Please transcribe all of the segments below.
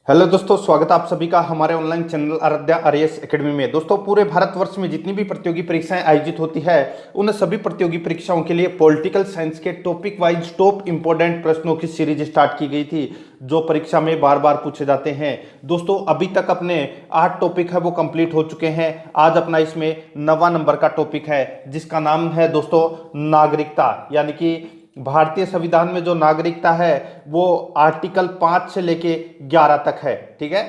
Hello दोस्तों, स्वागत है आप सभी का हमारे online channel Aaradhya RAS academy में। दोस्तों, पूरे भारतवर्ष में जितनी भी प्रतियोगी परीक्षाएं आयोजित होती है उन सभी प्रतियोगी परीक्षाओं के लिए पॉलिटिकल साइंस के टॉपिक वाइज टॉप इंपोर्टेंट प्रश्नों की सीरीज स्टार्ट की गई थी, जो परीक्षा में बार बार पूछे जाते हैं। दोस्तों, अभी तक अपने 8 टॉपिक है वो कंप्लीट हो चुके हैं। आज अपना इसमें 9वां नंबर का टॉपिक है, जिसका नाम है दोस्तों नागरिकता, यानी कि भारतीय संविधान में जो नागरिकता है वो आर्टिकल 5 से लेके 11 तक है। ठीक है,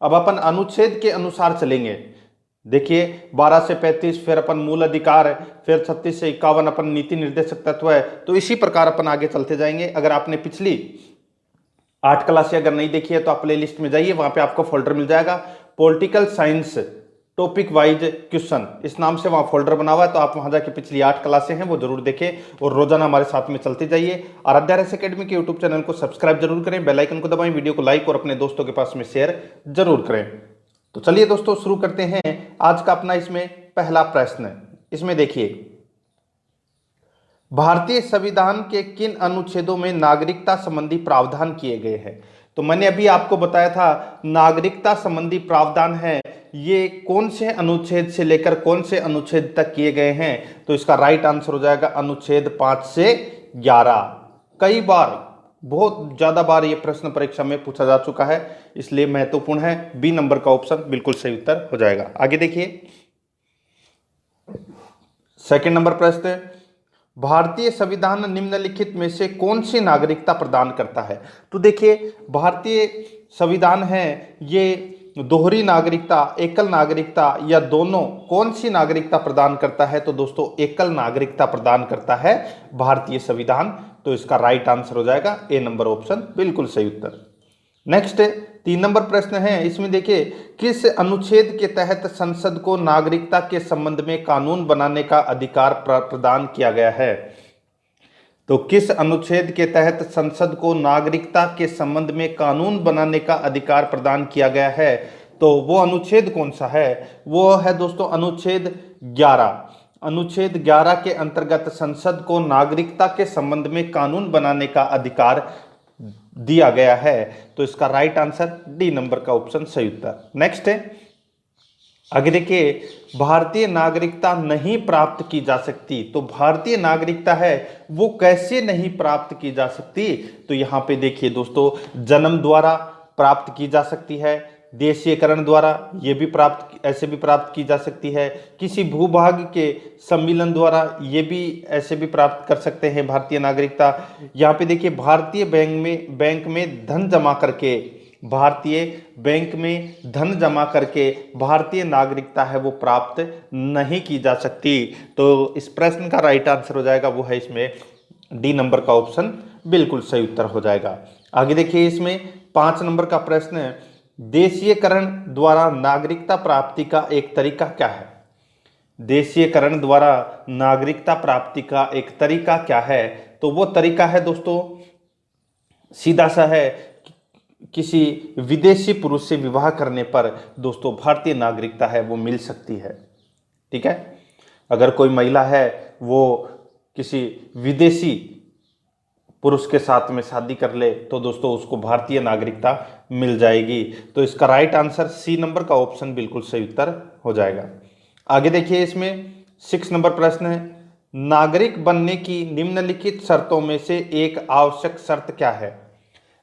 अब अपन अनुच्छेद के अनुसार चलेंगे। देखिए, 12 से 35 फिर अपन मूल अधिकार, फिर 36 से 51 अपन नीति निर्देशक तत्व है। तो इसी प्रकार अपन आगे चलते जाएंगे। अगर आपने पिछली 8 क्लासें अगर नहीं देखी है तो आप प्ले लिस्ट में जाइए, वहां पे आपको फोल्डर मिल जाएगा political science topic wise question, इस नाम से वहां फोल्डर बना हुआ है। तो आप वहां जाके पिछली 8 क्लासें हैं वो जरूर देखें और रोजाना हमारे साथ में चलते जाइए। आराध्या आरएएस एकेडमी के यूट्यूब चैनल को सब्सक्राइब जरूर करें, बेल आइकन को दबाएं, वीडियो को लाइक और अपने दोस्तों के पास में शेयर जरूर करें। तो चलिए दोस्तों, शुरू करते हैं आज का अपना इसमें पहला प्रश्न। इसमें देखिए, भारतीय संविधान के किन अनुच्छेदों में नागरिकता संबंधी प्रावधान किए गए हैं। तो मैंने अभी आपको बताया था नागरिकता संबंधी प्रावधान है ये कौन से अनुच्छेद से लेकर कौन से अनुच्छेद तक किए गए हैं। तो इसका राइट आंसर हो जाएगा अनुच्छेद 5 से 11। कई बार, बहुत ज्यादा बार ये प्रश्न परीक्षा में पूछा जा चुका है, इसलिए महत्वपूर्ण है। बी नंबर का ऑप्शन बिल्कुल सही उत्तर हो जाएगा। आगे देखिए, सेकंड नंबर प्रश्न, भारतीय संविधान निम्नलिखित में से कौन सी नागरिकता प्रदान करता है। तो देखिए, भारतीय संविधान है ये दोहरी नागरिकता, एकल नागरिकता या दोनों कौन सी नागरिकता प्रदान करता है। तो दोस्तों, एकल नागरिकता प्रदान करता है भारतीय संविधान। तो इसका राइट आंसर हो जाएगा ए नंबर ऑप्शन बिल्कुल सही उत्तर। नेक्स्ट 3 नंबर प्रश्न है, इसमें देखिए, किस अनुच्छेद के तहत संसद को नागरिकता के संबंध में कानून बनाने का अधिकार प्रदान किया गया है। तो किस अनुच्छेद के तहत संसद को नागरिकता के संबंध में कानून बनाने का अधिकार प्रदान किया गया है। तो वो अनुच्छेद कौन सा है, वो है दोस्तों अनुच्छेद 11। अनुच्छेद 11 के अंतर्गत संसद को नागरिकता के संबंध में कानून बनाने का अधिकार दिया गया है। तो इसका राइट आंसर डी नंबर का ऑप्शन सही उत्तर। नेक्स्ट है, आगे देखिए, भारतीय नागरिकता नहीं प्राप्त की जा सकती। तो भारतीय नागरिकता है वो कैसे नहीं प्राप्त की जा सकती। तो यहां पे देखिए दोस्तों, जन्म द्वारा प्राप्त की जा सकती है, देशीयकरण द्वारा ये भी प्राप्त, ऐसे भी प्राप्त की जा सकती है, किसी भूभाग के सम्मिलन द्वारा ये भी ऐसे भी प्राप्त कर सकते हैं भारतीय नागरिकता। यहाँ पे देखिए, भारतीय बैंक में धन जमा करके, भारतीय बैंक में धन जमा करके भारतीय नागरिकता है वो प्राप्त नहीं की जा सकती। तो इस प्रश्न का राइट आंसर हो जाएगा वो है इसमें डी नंबर का ऑप्शन बिल्कुल सही उत्तर हो जाएगा। आगे देखिए, इसमें 5 नंबर का प्रश्न है, देशीयकरण द्वारा नागरिकता प्राप्ति का एक तरीका क्या है। देशीयकरण द्वारा नागरिकता प्राप्ति का एक तरीका क्या है। तो वो तरीका है दोस्तों सीधा सा है, किसी विदेशी पुरुष से विवाह करने पर दोस्तों भारतीय नागरिकता है वो मिल सकती है। ठीक है, अगर कोई महिला है वो किसी विदेशी पुरुष के साथ में शादी कर ले तो दोस्तों उसको भारतीय नागरिकता मिल जाएगी। तो इसका राइट आंसर सी नंबर का ऑप्शन बिल्कुल सही उत्तर हो जाएगा। आगे देखिए, इसमें 6 नंबर प्रश्न है, नागरिक बनने की निम्नलिखित शर्तों में से एक आवश्यक शर्त क्या है।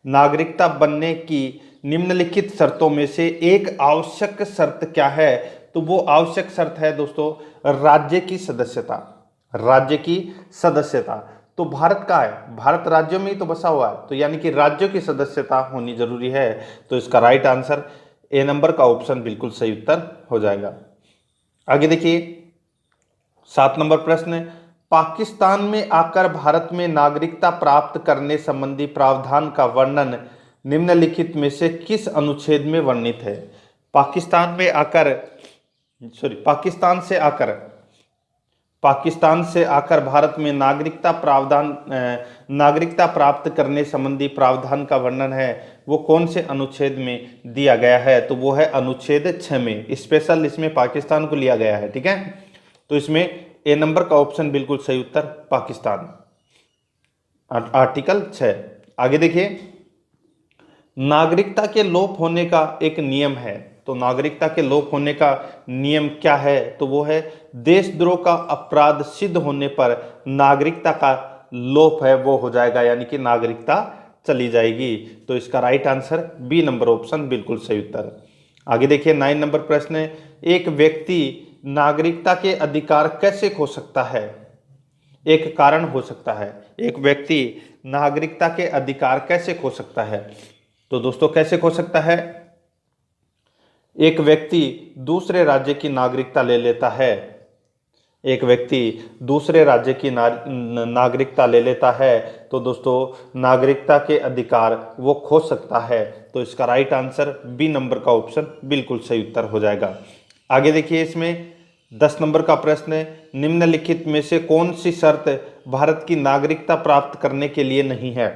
नागरिकता बनने की निम्नलिखित शर्तों में से एक आवश्यक शर्त क्या है। तो वो आवश्यक शर्त है दोस्तों राज्य की सदस्यता। राज्य की सदस्यता तो भारत का है, भारत राज्यों में ही तो बसा हुआ है, तो यानी कि राज्यों की सदस्यता होनी जरूरी है। तो इसका राइट आंसर ए नंबर का ऑप्शन बिल्कुल सही उत्तर हो जाएगा। आगे देखिए, 7 नंबर प्रश्न, पाकिस्तान में आकर भारत में नागरिकता प्राप्त करने संबंधी प्रावधान का वर्णन निम्नलिखित में से किस अनुच्छेद में वर्णित है। पाकिस्तान से आकर भारत में नागरिकता प्राप्त करने संबंधी प्रावधान का वर्णन है वो कौन से अनुच्छेद में दिया गया है। तो वो है अनुच्छेद 6 में, स्पेशल इसमें पाकिस्तान को लिया गया है। ठीक है, तो इसमें ए नंबर का ऑप्शन बिल्कुल सही उत्तर पाकिस्तान, आर्टिकल 6। आगे देखिए, नागरिकता के लोप होने का एक नियम है। तो नागरिकता के लोप होने का नियम क्या है? तो वो है देशद्रोह का अपराध सिद्ध होने पर नागरिकता का लोप है वो हो जाएगा, यानी कि नागरिकता चली जाएगी। तो इसका right answer B number option बिल्कुल सही उत्तर। आगे देखिए 9 नंबर प्रश्न है, एक व्यक्ति नागरिकता के अधिकार कैसे खो सकता है? एक कारण हो सकता है, एक व्यक्ति नागरिकता के अधिकार कैसे खो सकता है? तो दोस्तों कैसे खो सकता है? एक व्यक्ति दूसरे राज्य की नागरिकता ले लेता है, एक व्यक्ति दूसरे राज्य की नागरिकता ले लेता है, तो दोस्तों नागरिकता के अधिकार वो खो सकता है। तो इसका राइट आंसर बी नंबर का ऑप्शन बिल्कुल सही उत्तर हो जाएगा। आगे देखिए इसमें 10 नंबर का प्रश्न है, निम्नलिखित में से कौन सी शर्त भारत की नागरिकता प्राप्त करने के लिए नहीं है?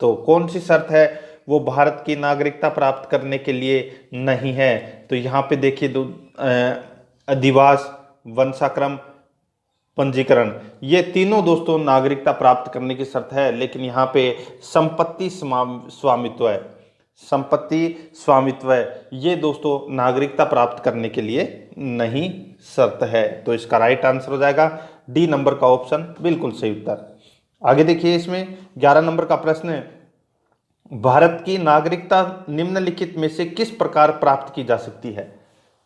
तो कौन सी शर्त है वो भारत की नागरिकता प्राप्त करने के लिए नहीं है? तो यहाँ पे देखिए अधिवास, वंशाक्रम, पंजीकरण, ये तीनों दोस्तों नागरिकता प्राप्त करने की शर्त है, लेकिन यहाँ पे संपत्ति स्वामित्व है, संपत्ति स्वामित्व है, ये दोस्तों नागरिकता प्राप्त करने के लिए नहीं शर्त है। तो इसका राइट आंसर हो जाएगा डी नंबर का ऑप्शन बिल्कुल सही उत्तर। आगे देखिए इसमें 11 नंबर का प्रश्न है, भारत की नागरिकता निम्नलिखित में से किस प्रकार प्राप्त की जा सकती है?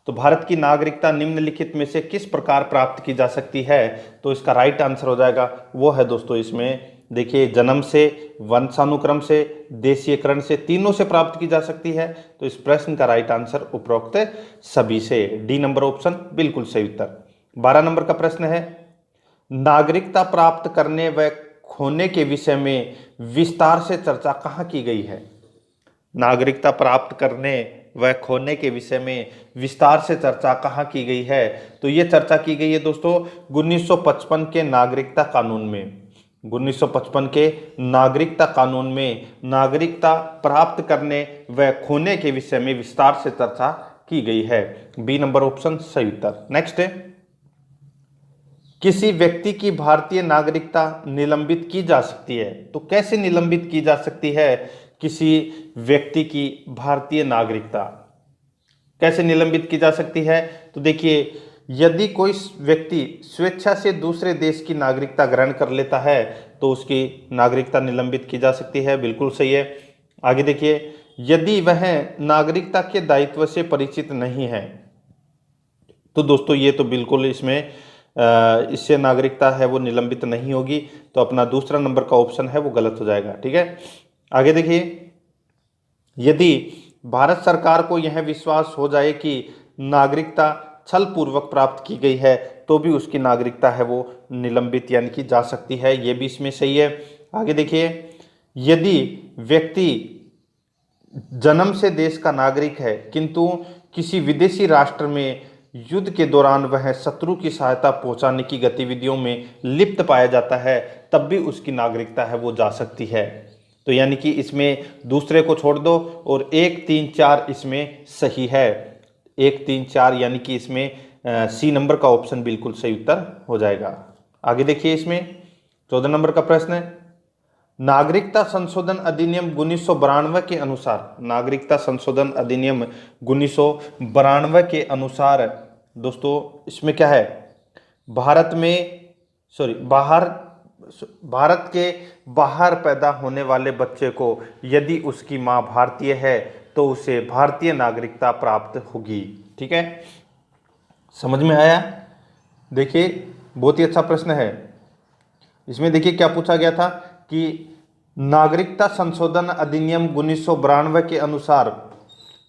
तो भारत की नागरिकता निम्नलिखित में से किस प्रकार प्राप्त की जा सकती है? तो इसका राइट आंसर हो जाएगा वो है दोस्तों इसमें देखिए जन्म से, वंशानुक्रम से, देशीयकरण से, तीनों से प्राप्त की जा सकती है। तो इस प्रश्न का राइट आंसर उपरोक्त सभी से, डी नंबर ऑप्शन बिल्कुल सही उत्तर। 12 नंबर का प्रश्न है, नागरिकता प्राप्त करने व खोने के विषय में विस्तार से चर्चा कहाँ की गई है? नागरिकता प्राप्त करने व खोने के विषय में विस्तार से चर्चा कहाँ की गई है? तो ये चर्चा की गई है दोस्तों 1955 के नागरिकता कानून में। 1955 के नागरिकता कानून में नागरिकता प्राप्त करने व खोने के विषय में विस्तार से चर्चा की गई है, बी नंबर ऑप्शन सही उत्तर। नेक्स्ट है, किसी व्यक्ति की भारतीय नागरिकता निलंबित की जा सकती है। तो कैसे निलंबित की जा सकती है किसी व्यक्ति की भारतीय नागरिकता? कैसे निलंबित की जा सकती है? तो देखिए यदि कोई व्यक्ति स्वेच्छा से दूसरे देश की नागरिकता ग्रहण कर लेता है तो उसकी नागरिकता निलंबित की जा सकती है, बिल्कुल सही है। आगे देखिए, यदि वह नागरिकता के दायित्व से परिचित नहीं है, तो दोस्तों ये तो बिल्कुल इसमें इससे नागरिकता है वो निलंबित नहीं होगी, तो अपना दूसरा नंबर का ऑप्शन है वो गलत हो जाएगा। ठीक है, आगे देखिए, यदि भारत सरकार को यह विश्वास हो जाए कि नागरिकता छल पूर्वक प्राप्त की गई है तो भी उसकी नागरिकता है वो निलंबित यानी कि जा सकती है, ये भी इसमें सही है। आगे देखिए, यदि व्यक्ति जन्म से देश का नागरिक है किंतु किसी विदेशी राष्ट्र में युद्ध के दौरान वह शत्रु की सहायता पहुंचाने की गतिविधियों में लिप्त पाया जाता है तब भी उसकी नागरिकता है वो जा सकती है। तो यानी कि इसमें दूसरे को छोड़ दो और 1, 3, 4 इसमें सही है, 1, 3, 4 यानी कि इसमें सी नंबर का ऑप्शन बिल्कुल सही उत्तर हो जाएगा। आगे देखिए इसमें 14 नंबर का प्रश्न है, नागरिकता संशोधन अधिनियम 1992 के अनुसार, नागरिकता संशोधन अधिनियम 1992 के अनुसार दोस्तों इसमें क्या है, भारत के बाहर पैदा होने वाले बच्चे को यदि उसकी माँ भारतीय है तो उसे भारतीय नागरिकता प्राप्त होगी। ठीक है, समझ में आया? देखिए बहुत ही अच्छा प्रश्न है। इसमें देखिए क्या पूछा गया था कि नागरिकता संशोधन अधिनियम 1992 के अनुसार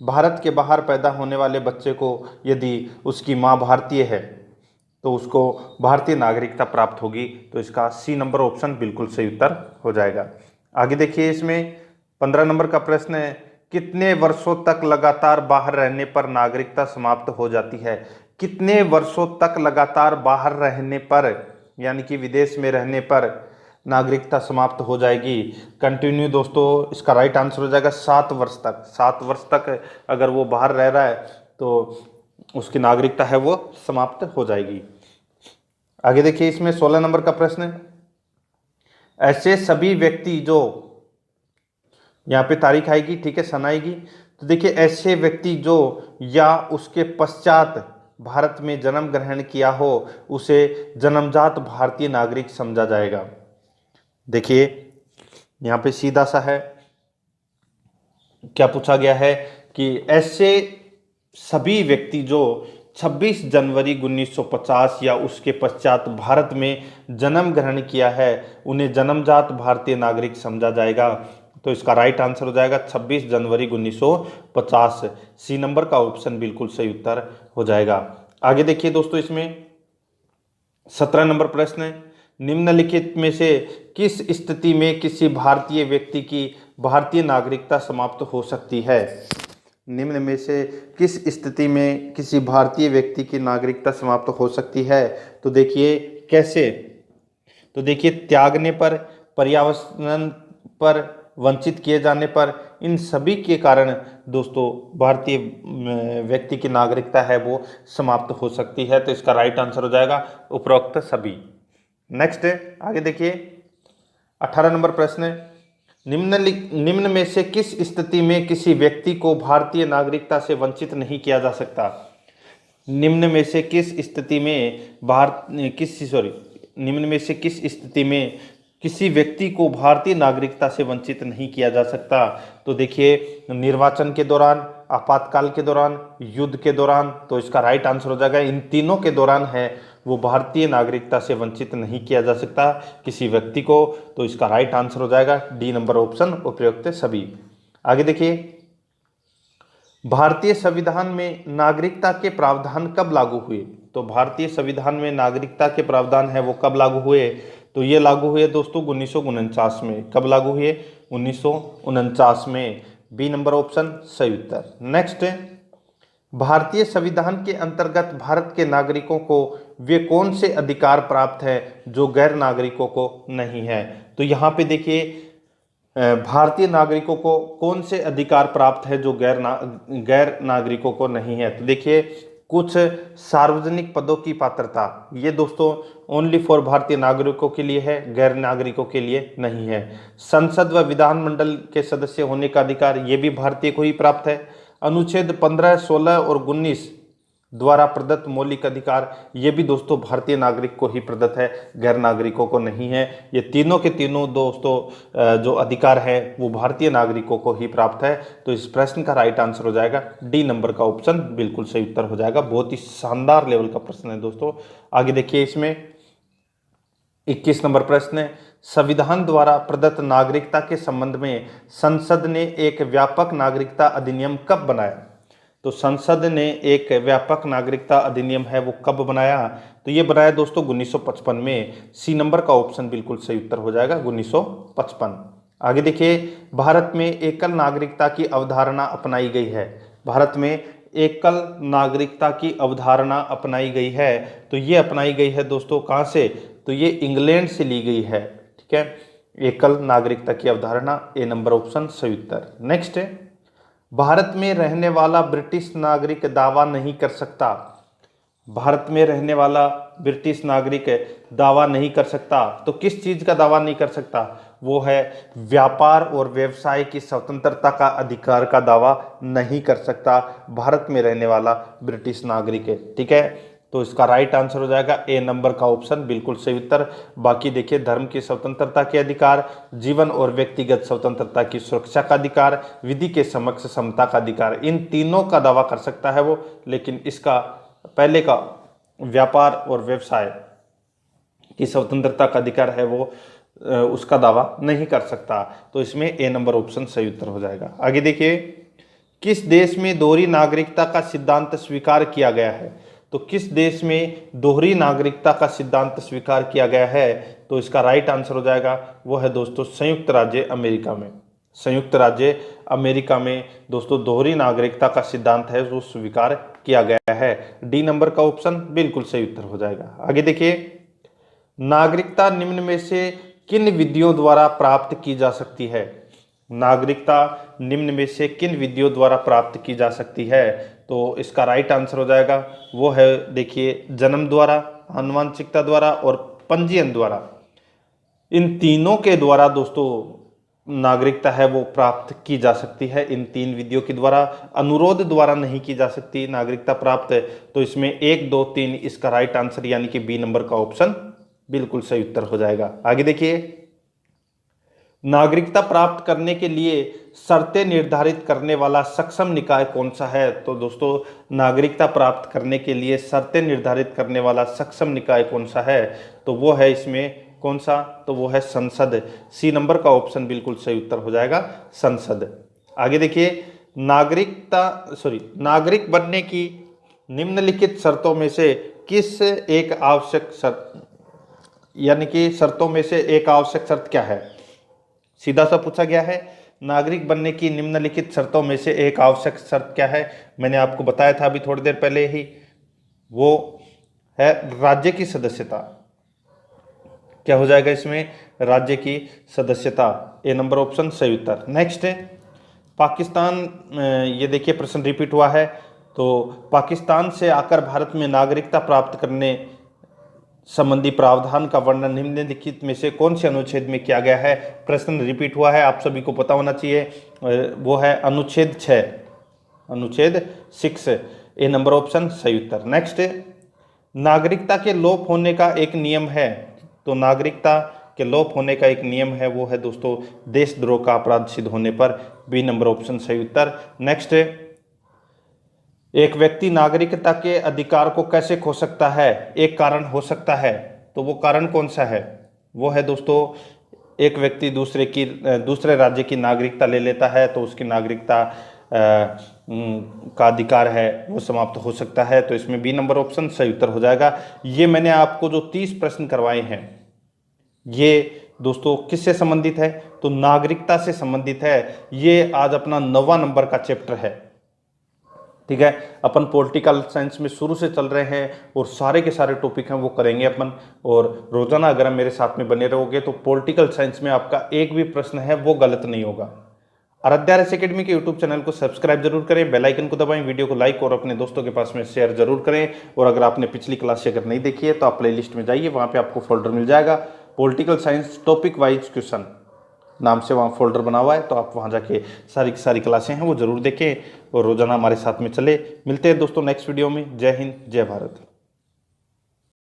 भारत के बाहर पैदा होने वाले बच्चे को यदि उसकी माँ भारतीय है तो उसको भारतीय नागरिकता प्राप्त होगी। तो इसका सी नंबर ऑप्शन बिल्कुल सही उत्तर हो जाएगा। आगे देखिए इसमें 15 नंबर का प्रश्न है, कितने वर्षों तक लगातार बाहर रहने पर नागरिकता समाप्त हो जाती है? कितने वर्षों तक लगातार बाहर रहने पर यानी कि विदेश में रहने पर नागरिकता समाप्त हो जाएगी? कंटिन्यू दोस्तों इसका राइट आंसर हो जाएगा 7 वर्ष तक। 7 वर्ष तक अगर वो बाहर रह रहा है तो उसकी नागरिकता है वो समाप्त हो जाएगी। आगे देखिए इसमें 16 नंबर का प्रश्न है, ऐसे सभी व्यक्ति जो यहाँ पे तारीख आएगी, ठीक है, सन आएगी। तो देखिए ऐसे व्यक्ति जो या उसके पश्चात भारत में जन्म ग्रहण किया हो उसे जन्मजात भारतीय नागरिक समझा जाएगा। देखिए यहाँ पे सीधा सा है, क्या पूछा गया है कि ऐसे सभी व्यक्ति जो 26 जनवरी 1950 या उसके पश्चात भारत में जन्म ग्रहण किया है उन्हें जन्मजात भारतीय नागरिक समझा जाएगा। तो इसका राइट आंसर हो जाएगा 26 जनवरी 1950। सी नंबर का ऑप्शन बिल्कुल सही उत्तर हो जाएगा। आगे देखिए दोस्तों, इसमें 17 नंबर प्रश्न है, निम्नलिखित में से किस स्थिति में किसी भारतीय व्यक्ति की भारतीय नागरिकता समाप्त हो सकती है? निम्न में से किस स्थिति में किसी भारतीय व्यक्ति की नागरिकता समाप्त हो सकती है? तो देखिए कैसे, तो देखिए त्यागने पर, पर्यावरण पर, वंचित किए जाने पर, इन सभी के कारण दोस्तों भारतीय व्यक्ति की नागरिकता है वो समाप्त हो सकती है। तो इसका राइट आंसर हो जाएगा उपरोक्त सभी। नेक्स्ट है, आगे देखिए 18 नंबर प्रश्न है, निम्न में से किस स्थिति में किसी व्यक्ति को भारतीय नागरिकता से वंचित नहीं किया जा सकता? निम्न में से किस स्थिति में निम्न में से किस स्थिति में किसी व्यक्ति को भारतीय नागरिकता से वंचित नहीं किया जा सकता? तो देखिए निर्वाचन के दौरान, आपातकाल के दौरान, युद्ध के दौरान। तो इसका राइट आंसर हो जाएगा इन तीनों के दौरान है वो भारतीय नागरिकता से वंचित नहीं किया जा सकता किसी व्यक्ति को। तो इसका राइट आंसर हो जाएगा डी नंबर ऑप्शन उपयुक्त सभी। आगे देखिए, भारतीय संविधान में नागरिकता के प्रावधान कब लागू हुए? तो भारतीय संविधान में नागरिकता के प्रावधान है वो कब लागू हुए? तो ये लागू हुए दोस्तों 1949 में। कब लागू हुए? 1949 में। बी नंबर ऑप्शन सही उत्तर। नेक्स्ट, भारतीय संविधान के अंतर्गत भारत के नागरिकों को वे कौन से अधिकार प्राप्त है जो गैर नागरिकों को नहीं है? तो यहाँ पे देखिए भारतीय नागरिकों को कौन से अधिकार प्राप्त है जो गैर नागरिकों को नहीं है? तो देखिए कुछ सार्वजनिक पदों की पात्रता, ये दोस्तों ओनली फॉर भारतीय नागरिकों के लिए है, गैर नागरिकों के लिए नहीं है। संसद व विधानमंडल के सदस्य होने का अधिकार, ये भी भारतीय को ही प्राप्त है। अनुच्छेद 15, 16 और 19 द्वारा प्रदत्त मौलिक अधिकार, ये भी दोस्तों भारतीय नागरिक को ही प्रदत्त है, गैर नागरिकों को नहीं है। ये तीनों के तीनों दोस्तों जो अधिकार है वो भारतीय नागरिकों को ही प्राप्त है। तो इस प्रश्न का राइट आंसर हो जाएगा डी नंबर का ऑप्शन बिल्कुल सही उत्तर हो जाएगा। बहुत ही शानदार लेवल का प्रश्न है दोस्तों। आगे देखिए, इसमें 21 नंबर प्रश्न है, संविधान द्वारा प्रदत्त नागरिकता के संबंध में संसद ने एक व्यापक नागरिकता अधिनियम कब बनाया? तो संसद ने एक व्यापक नागरिकता अधिनियम है वो कब बनाया? तो ये बनाया दोस्तों 1955 में। सी नंबर का ऑप्शन बिल्कुल सही उत्तर हो जाएगा 1955। आगे देखिए, भारत में एकल नागरिकता की अवधारणा अपनाई गई है। भारत में एकल नागरिकता की अवधारणा अपनाई गई है। तो ये अपनाई गई है दोस्तों कहाँ से? तो ये इंग्लैंड से ली गई है। ठीक है, एकल नागरिकता की अवधारणा, ए नंबर ऑप्शन सही उत्तर। नेक्स्ट है, भारत में रहने वाला ब्रिटिश नागरिक दावा नहीं कर सकता। भारत में रहने वाला ब्रिटिश नागरिक दावा नहीं कर सकता। तो किस चीज़ का दावा नहीं कर सकता? वो है व्यापार और व्यवसाय की स्वतंत्रता का अधिकार का दावा नहीं कर सकता भारत में रहने वाला ब्रिटिश नागरिक। ठीक है, तो इसका राइट आंसर हो जाएगा ए नंबर का ऑप्शन बिल्कुल सही उत्तर। बाकी देखिए, धर्म की स्वतंत्रता के अधिकार, जीवन और व्यक्तिगत स्वतंत्रता की सुरक्षा का अधिकार, विधि के समक्ष समता का अधिकार, इन तीनों का दावा कर सकता है वो, लेकिन इसका पहले का व्यापार और व्यवसाय की स्वतंत्रता का अधिकार है वो उसका दावा नहीं कर सकता। तो इसमें ए नंबर ऑप्शन सही उत्तर हो जाएगा। आगे देखिए, किस देश में दोहरी नागरिकता का सिद्धांत स्वीकार किया गया है? तो किस देश में दोहरी नागरिकता का सिद्धांत स्वीकार किया गया है? तो इसका राइट आंसर हो जाएगा वो है दोस्तों संयुक्त राज्य अमेरिका में। संयुक्त राज्य अमेरिका में दोस्तों दोहरी नागरिकता का सिद्धांत है जो स्वीकार किया गया है। डी नंबर का ऑप्शन बिल्कुल सही उत्तर हो जाएगा। आगे देखिए, नागरिकता निम्न में से किन विधियों द्वारा प्राप्त की जा सकती है? नागरिकता निम्न में से किन विधियों द्वारा प्राप्त की जा सकती है? तो इसका राइट आंसर हो जाएगा वो है देखिए जन्म द्वारा, आनुवंशिकता द्वारा और पंजीयन द्वारा। इन तीनों के द्वारा दोस्तों नागरिकता है वो प्राप्त की जा सकती है इन 3 विधियों के द्वारा, अनुरोध द्वारा नहीं की जा सकती नागरिकता प्राप्त। तो इसमें 1, 2, 3 इसका राइट आंसर यानी कि बी नंबर का ऑप्शन बिल्कुल सही उत्तर हो जाएगा। आगे देखिए, नागरिकता प्राप्त करने के लिए शर्तें निर्धारित करने वाला सक्षम निकाय कौन सा है? तो दोस्तों, नागरिकता प्राप्त करने के लिए शर्तें निर्धारित करने वाला सक्षम निकाय कौन सा है? तो वो है इसमें कौन सा? तो वो है संसद। सी नंबर का ऑप्शन बिल्कुल सही उत्तर हो जाएगा, संसद। आगे देखिए, नागरिक बनने की निम्नलिखित शर्तों में से किस एक आवश्यक शर्त, यानी कि शर्तों में से एक आवश्यक शर्त क्या है? सीधा सा पूछा गया है, नागरिक बनने की निम्नलिखित शर्तों में से एक आवश्यक शर्त क्या है? मैंने आपको बताया था अभी थोड़ी देर पहले ही, वो है राज्य की सदस्यता। क्या हो जाएगा इसमें? राज्य की सदस्यता। ए नंबर ऑप्शन सही उत्तर। नेक्स्ट है पाकिस्तान, ये देखिए प्रश्न रिपीट हुआ है। तो पाकिस्तान से आकर भारत में नागरिकता प्राप्त करने संबंधी प्रावधान का वर्णन निम्नलिखित में से कौन से अनुच्छेद में किया गया है? प्रश्न रिपीट हुआ है, आप सभी को पता होना चाहिए, वो है अनुच्छेद 6, अनुच्छेद 6। ए नंबर ऑप्शन सही उत्तर। नेक्स्ट, नागरिकता के लोप होने का एक नियम है। तो नागरिकता के लोप होने का एक नियम है, वो है दोस्तों देशद्रोह का अपराध सिद्ध होने पर। बी नंबर ऑप्शन सही उत्तर। नेक्स्ट, एक व्यक्ति नागरिकता के अधिकार को कैसे खो सकता है? एक कारण हो सकता है, तो वो कारण कौन सा है? वो है दोस्तों, एक व्यक्ति दूसरे राज्य की नागरिकता ले लेता है तो उसकी नागरिकता का अधिकार है वो समाप्त हो सकता है। तो इसमें बी नंबर ऑप्शन सही उत्तर हो जाएगा। ये मैंने आपको जो 30 प्रश्न करवाए हैं, ये दोस्तों किससे संबंधित है? तो नागरिकता से संबंधित है। ये आज अपना 9वां नंबर का चैप्टर है, ठीक है। अपन पॉलिटिकल साइंस में शुरू से चल रहे हैं और सारे के सारे टॉपिक हैं वो करेंगे अपन। और रोजाना अगर आप मेरे साथ में बने रहोगे तो पॉलिटिकल साइंस में आपका एक भी प्रश्न है वो गलत नहीं होगा। आराध्या आरएस एकेडमी के यूट्यूब चैनल को सब्सक्राइब जरूर करें, बेल आइकन को दबाएं, वीडियो को लाइक और अपने दोस्तों के पास में शेयर जरूर करें। और अगर आपने पिछली क्लास अगर नहीं देखी है तो आप प्ले लिस्ट में जाइए, वहाँ पे आपको फोल्डर मिल जाएगा political science topic wise question नाम से, वहाँ फोल्डर बना हुआ है। तो आप वहाँ जाके सारी की सारी क्लासें हैं वो जरूर देखें और रोजाना हमारे साथ में चले। मिलते हैं दोस्तों नेक्स्ट वीडियो में। जय हिंद, जय भारत।